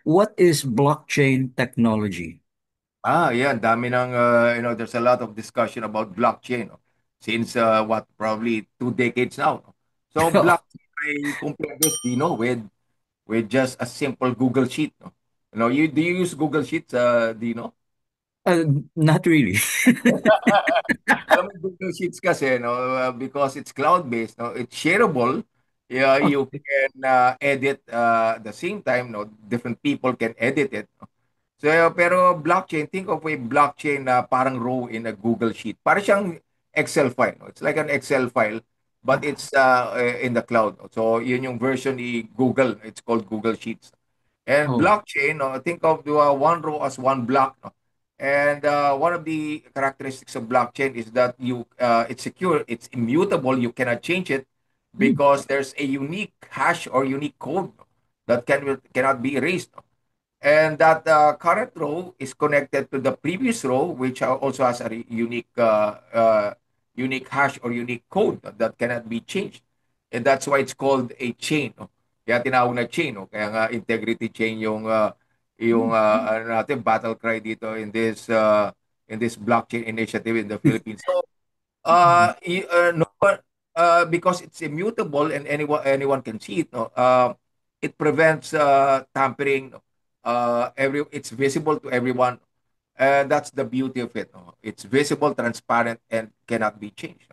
What is blockchain technology? Yeah, dami ng, there's a lot of discussion about blockchain, no? Since what, probably 2 decades now. No? So blockchain, I compare this, with just a simple Google Sheet. No? Do you use Google Sheets, Dino? Uh, Not really. Alam mo, Google Sheets kasi, no, because it's cloud-based, no, it's shareable. Yeah, you can edit the same time, no, different people can edit it. No? So, pero blockchain, think of a blockchain na parang row in a Google Sheet. Parang siyang Excel file. No? It's like an Excel file, but it's in the cloud. No? So, yun yung version ni Google. It's called Google Sheets. And Oh, blockchain, no, think of the one row as one block. No? And one of the characteristics of blockchain is that it's secure, it's immutable, you cannot change it hmm. because there's a unique hash or unique code that cannot be erased. And that current row is connected to the previous row, which also has a unique hash or unique code that cannot be changed. And that's why it's called a chain. No? Kaya tinawag na chain. No? Kaya nga integrity chain ano natin, battle cry dito in this blockchain initiative in the Philippines. So no, because it's immutable and anyone can see it. No, it prevents tampering. No? It's visible to everyone. That's the beauty of it. No? It's visible, transparent, and cannot be changed.